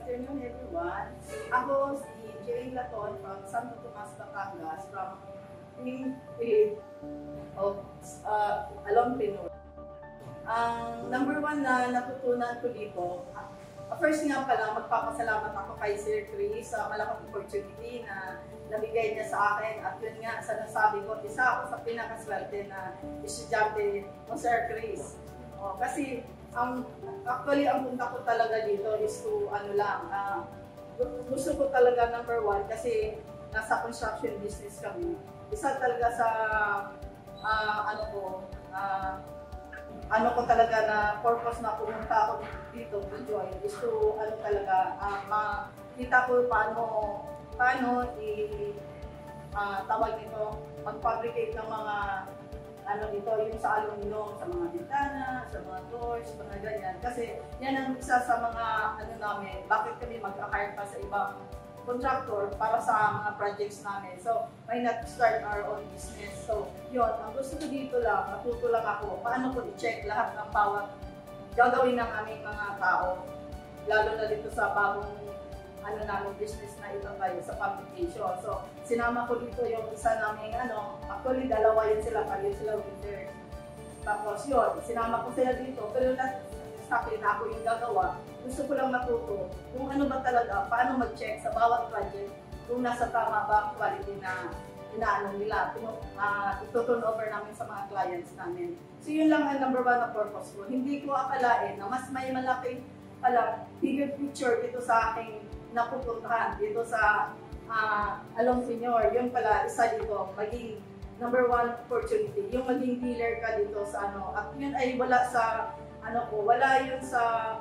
afternoon, everyone. Ako si Jane Laton from Santo Tomas, Batangas, from Team Elite of Alumnipreneur. Ang number one na natutunan ko dito, first nga pala, magpapasalamat ako kay Sir Chris sa malaking opportunity na nabigay niya sa akin. At yun nga, sa nasabi ko, isa ako sa pinakaswerte na estudyante mo, Sir Chris. Kasi actually, ang punta ko talaga dito is to, gusto ko talaga number one kasi nasa construction business kami. Isa talaga sa, talaga na purpose na pumunta ako dito to join is to, makita ko paano tawag nito, mag-fabricate ng mga dito, yung sa aluminum, sa mga bintana, sa mga doors, mga ganyan. Kasi yan ang isa sa mga namin, bakit kami mag-hire pa sa ibang contractor para sa mga projects namin. So, why not start our own business? So, yun, ang gusto ko dito lang, natuto lang ako, paano ko i-check lahat ng bawat gagawin ng aming mga tao, lalo na dito sa bagong namin business na ito tayo sa publication. So, sinama ko dito yung isa namin, actually dalawa yun sila, pareho sila winter. Tapos yun, sinama ko sila dito, pero sa akin na ako yung gagawa. Gusto ko lang matuto kung ano ba talaga, paano mag-check sa bawat project, kung nasa tama ba ang quality na nila, ito-turn over namin sa mga clients namin. So yun lang ang number one na purpose ko. Hindi ko akalain na mas may malaking bigger picture dito sa aking napupuntahan dito sa Alumnipreneur. Yun pala, isa dito, maging number one opportunity, yung maging dealer ka dito sa at yun ay wala sa wala yun sa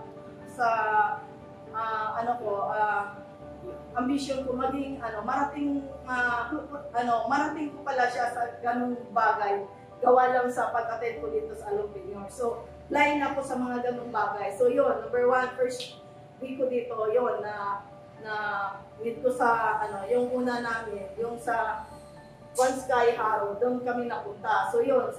ambition ko maging marating ko pala siya sa ganung bagay, gawa lang sa pag-attend ko dito sa Alumnipreneur. So line ako sa mga ganung bagay. So yun, number one, first week ko dito, yun na dito sa yung una namin, yung sa One Sky Harrow, doon kami napunta. So yun,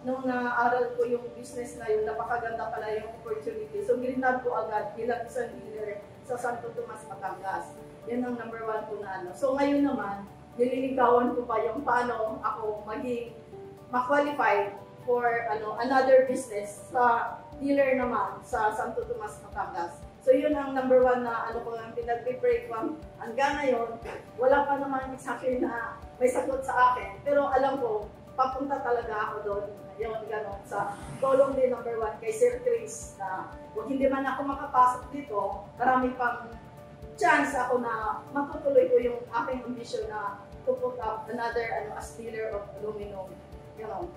nung naaral ko yung business na yun, napakaganda pala yung opportunity. So grinab ko agad bilang isang dealer sa Santo Tomas, Batangas. Yan ang number one ko na So ngayon naman, nililigawan ko pa yung paano ako maging ma-qualify for another business sa dealer naman sa Santo Tomas, Batangas. So yun ang number one na ko ang pinag-prepare ko hanggang ngayon. Wala pa naman exactly na may sagot sa akin. Pero alam ko, papunta talaga ako doon. Yun, gano'n. Sa tulong din number one kay Sir Chris na kung hindi man ako makapasok dito, marami pang chance ako na matutuloy ko yung aking ambition na to put up another as dealer of aluminum.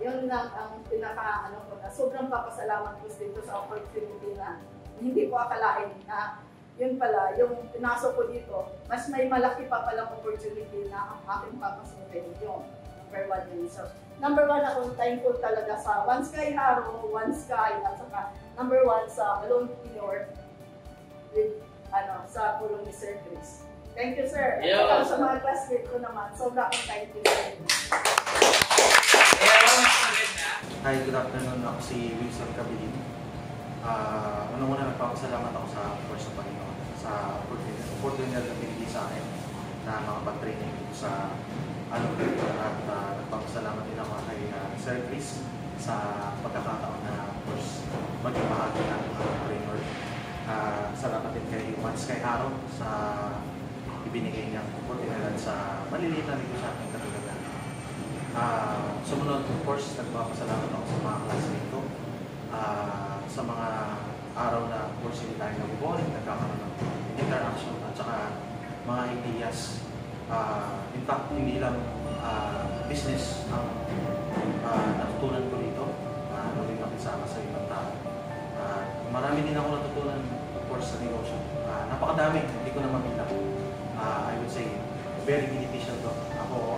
Yun lang ang pinaka ko na sobrang papasalamat ko dito sa opportunity na hindi ko akalain na yun pala, yung pinasok ko dito, mas may malaki pa palang opportunity na ang aking papasukin yung number one yun. So, number one ako thankful talaga sa One Sky Harrow, One Sky, at saka number one sa Alumnipreneur with sa tulong ni Sir Chris. Thank you, sir. At sa mga classmates ko naman, sobrang thank you. Hi, good afternoon. Ako si Wilson Cabilino. Unang-una nagpapasalamat ako sa Force of Panginoon sa opportunity na binigay sa akin na makapag-training dito sa Alumnipreneur at nagpapasalamat din ako kay Sir Chris sa pagkakataon na of course maging bahagi ng Alumnipreneur. Salamat din kay One Sky Harrow sa ibinigay niyang oportunidad sa maliliit na negosyanteng katulad. Sumunod, of course, nagpapasalamat ako sa mga classmates ko. Sa mga araw na of course hindi tayo nag-bowling, nagkakaroon ng interaction at saka mga ideas. In fact, hindi lang business ang natutunan ko dito, naging makisama sa ibang tao. Marami din ako natutunan of course sa negosyo. Napakadami, hindi ko na mabilang. I would say, very beneficial to.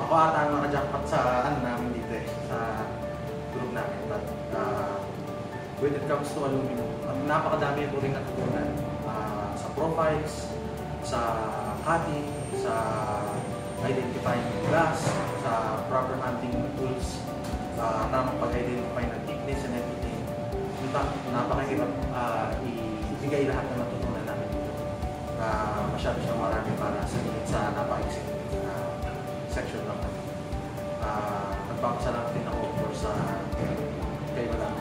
Ako ata ang naka-jackpot sa namin dito sa group namin. But when it comes to aluminum, napakadami ko rin natutunan sa profiles, sa cutting, sa identifying glass, sa proper hunting tools, tamang pag-identify ng thickness and everything. In fact, napakahirap ibigay lahat na natutunan namin dito. nagpapasalamat din ako for sa kay Madam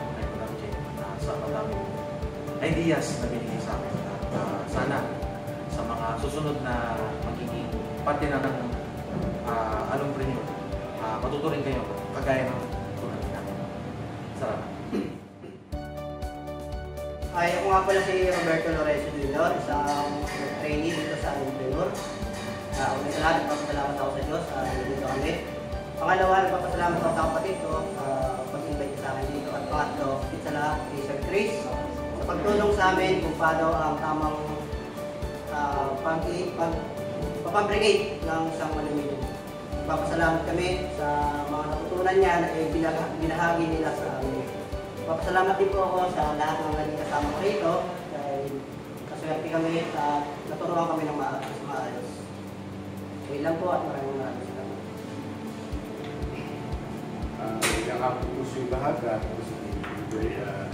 Jane sa madaming ideas na binigay sa akin. At sana sa mga susunod na magiging parte na ng alumpreneur, matuto rin kayo kagaya ng tulad namin. Salamat. Ay, ako nga pala si Roberto Lorenzo Jr., isang trainee dito sa Alumpreneur. Una sa lahat, nagpapasalamat ako sa Diyos dito kami. Pangalawa, nagpapasalamat ako sa kapatid ko sa pag-invite sa akin dito. At pangatlo, sa lahat, kay Sir Chris, sa pagtulong sa amin kung paano ang tamang pag-fabricate ng isang aluminum. Nagpapasalamat kami sa mga natutunan niya na binahagi nila sa amin. Papasalamat din po ako sa lahat ng naging kasama ko rito dahil kaswerte kami at naturuan kami ng maayos. Yun lang po at maraming salamat. Yang ako puso yung lahat at puso yung ibigay.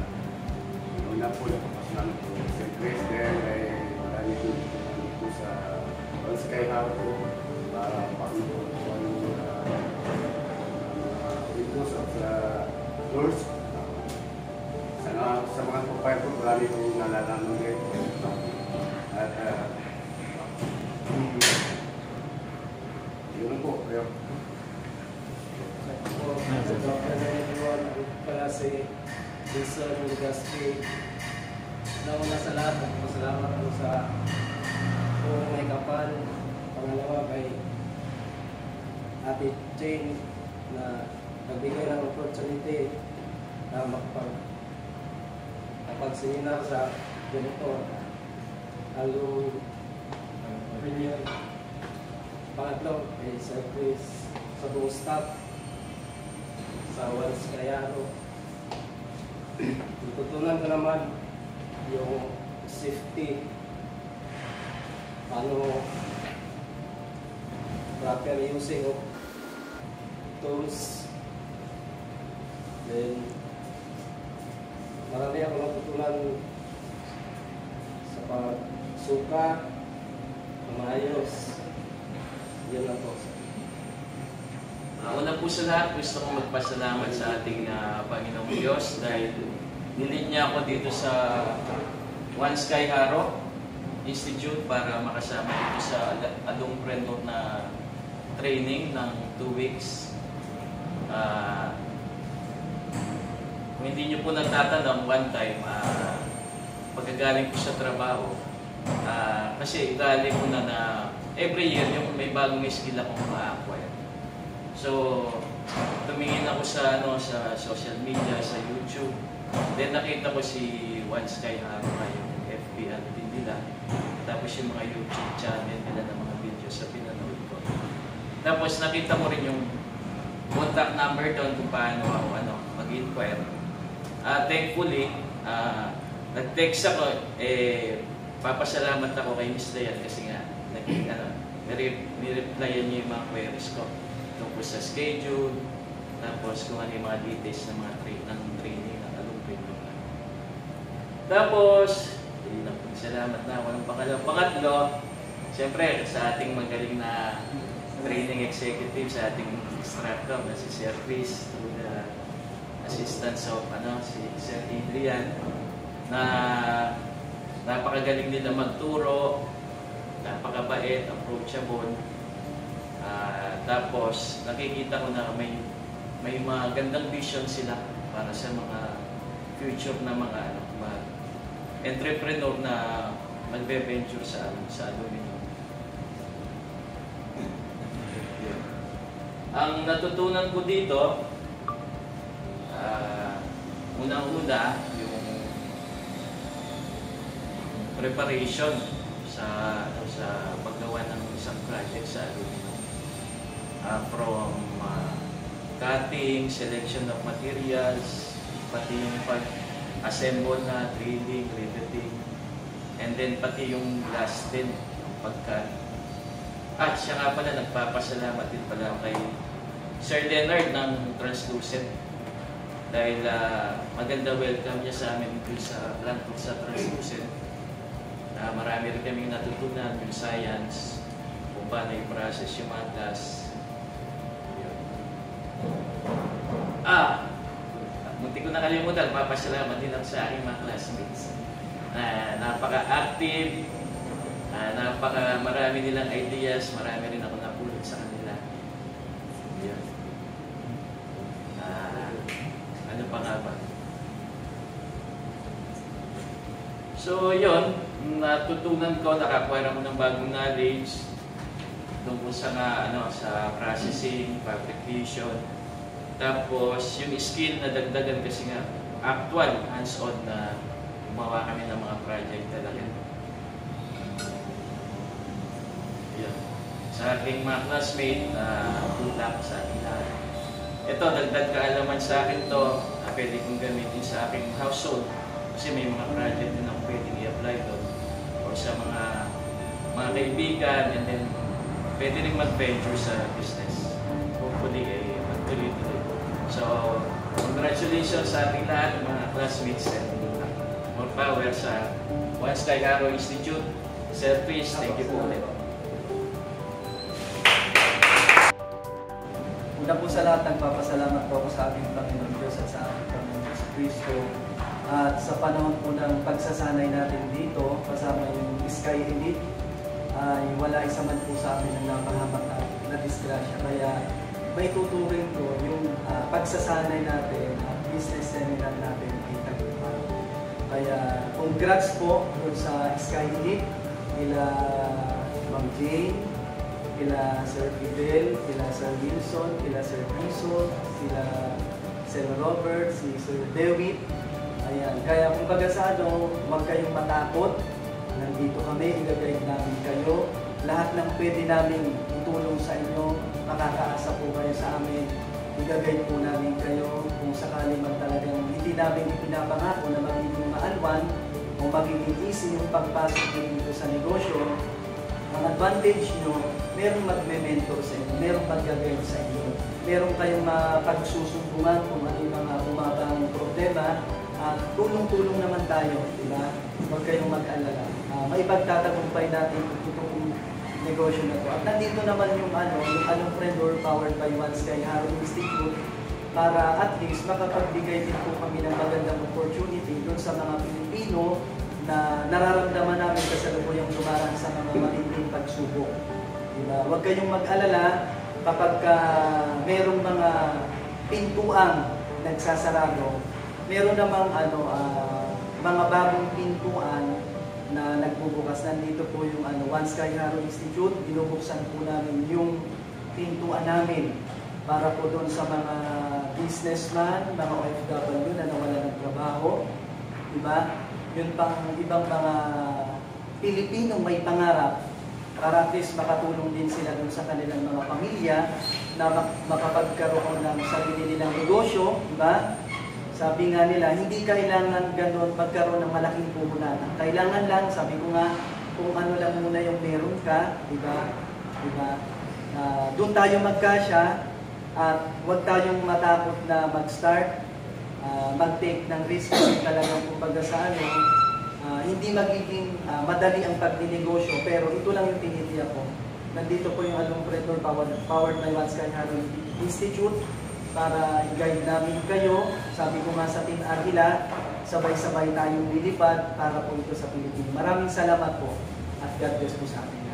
Una po lang papasalamat po sa Chris dahil ay marami po sa Sky Hub po para pakita po ang windows at doors. Sa mga kupay po, marami po nalalaman din. At yun po, kayo. Pala si Jason Legaspi. Nauna sa lahat, masalamat po sa kung may kapal. Pangalawa kay Ate Jane na nagbigay ng opportunity na makapag-seminar sa ganito. Aluminum. Pangatlo kay Sir Chris sa buong staff sa Once Kayano. Tututunan ko naman yung safety, paano proper using of tools. Then marami ako natutunan sa pagsuka, maayos. Yan lang po. Una po sa lahat, gusto kong magpasalamat sa ating Panginoong Diyos dahil nilid niya ako dito sa One Sky Haro Institute para makasama dito sa alumpreneur na training ng 2 weeks. Kung hindi niyo po natatanong, one time, pagkagaling ko sa trabaho, kasi galing ko na every year yung may bagong skill akong ma-acquire. So, tumingin ako sa sa social media, sa YouTube. Then nakita ko si One Sky Haro, yung FB din nila. Tapos yung mga YouTube channel nila ng mga videos sa pinanood ko. Tapos nakita ko rin yung contact number doon kung paano ako mag-inquire. Thankfully, nag-text ako, papasalamat ako kay Miss Dayan kasi nga, nireplyan niya yung mga queries ko tungkol sa schedule, tapos kung ano yung mga details ng mga training ng alumpreneur. Tapos, salamat na ako ng pangatlo. Siyempre, sa ating magaling na training executive, sa ating instructor na si Sir Chris, through the assistance of si Sir Adrian, na napakagaling nila magturo, napakabait, approachable. Tapos nakikita ko na may mga gandang vision sila para sa mga future na mga entrepreneur na magbe-venture sa aluminum. Ang natutunan ko dito, unang-una, yung preparation sa paggawa ng isang project sa aluminum. From cutting, selection of materials, pati yung pag-assemble na drilling, riveting, and then pati yung last din, yung pag-cut. At siya nga pala, nagpapasalamat din pala kay Sir Leonard ng Translucent dahil maganda welcome niya sa amin dito sa plant sa Translucent. Marami rin kaming natutunan yung science, kung paano i-process yung mga gas. ko nakalimutan, papasalamat din ako sa aking mga classmates. Napaka-active, marami nilang ideas, marami rin ako napulot sa kanila. Yun. Ano pa nga ba? So yun, natutunan ko, nakakuha ako ng bagong knowledge tungkol sa sa processing, fabrication. Tapos yung skill na dagdagan kasi nga actual, hands-on na gumawa kami ng mga project talaga. Yun. Sa aking mga classmate, tulak sa akin lahat. Ito, dagdag kaalaman sa akin to, pwede kong gamitin sa aking household. Kasi may mga project din ako pwedeng i-apply doon. O sa mga kaibigan, and then pwede rin mag-venture sa business. Hopefully, magtuloy-tuloy. So, congratulations sa ating lahat, mga classmates, and more power sa One Sky Arrow Institute. Sir Chris, thank you po ulit. Una po sa lahat, nagpapasalamat po ako sa ating Panginoon Diyos at sa ating Panginoon Diyos Kristo. At sa panahon po ng pagsasanay natin dito, kasama yung Sky Elite, ay wala isa man po sa amin ang napahamak na disgrasya. Kaya may tuturing ko yung pagsasanay natin at business seminar natin ay tagumpay. Kaya congrats po doon sa Sky Elite, kila Ma'am Jane, kila Sir Fidel, kila Sir Wilson, kila Sir Bison, kila Sir Robert, si Sir Dewitt. Ayan. Kaya kung baga sa huwag kayong matakot. Nandito kami, i-guide namin kayo. Lahat ng pwede namin itulong sa inyo, makakaasa po kayo sa amin. I-guide po namin kayo kung sakali man talagang hindi namin ipinapangako na magiging maalwan o magiging easy yung pagpasok nyo dito sa negosyo. Ang advantage nyo, merong magme-mentor sa inyo, merong mag-guide sa inyo, merong kayong mapagsusumbungan kung ano yung mga bumabang problema. Tulong-tulong naman tayo, di ba? Huwag kayong mag-alala. Maipagtatagumpay natin itong negosyo na ito. At nandito naman yung Along Friendor powered by One Sky Arrow Institute para at least makapagbigay din po kami ng magandang opportunity doon sa mga Pilipino na nararamdaman namin kasalukuyang dumarang sa mga matinding pagsubok. Diba? Huwag kayong mag-alala kapag merong mga pintuang nagsasarado. Meron namang mga bagong pintuan na nagbubukas. Nandito po yung One Sky Arrow Institute. Binubuksan po namin yung pintuan namin para po doon sa mga businessman, mga OFW na nawala ng trabaho. Diba? Yun pang ibang mga Pilipinong may pangarap para at least makatulong din sila doon sa kanilang mga pamilya na makapagkaroon ng sarili nilang negosyo. Diba? Sabi nga nila, hindi kailangan gano'n magkaroon ng malaking puhunan. Kailangan lang, sabi ko nga, kung ano lang muna yung meron ka, diba? Diba? Doon tayo magkasya at huwag tayong matakot na mag-start, mag-take ng risk kasi talagang kumbaga sa hindi magiging madali ang pagdinegosyo, pero ito lang yung tinitiyak ko. Nandito po yung Along Friendor powered by One Sky Arrow Institute para i-guide namin kayo. Sabi ko nga sa Team Argila, sabay-sabay tayong lilipad para po ito sa Pilipinas. Maraming salamat po at God bless po sa atin.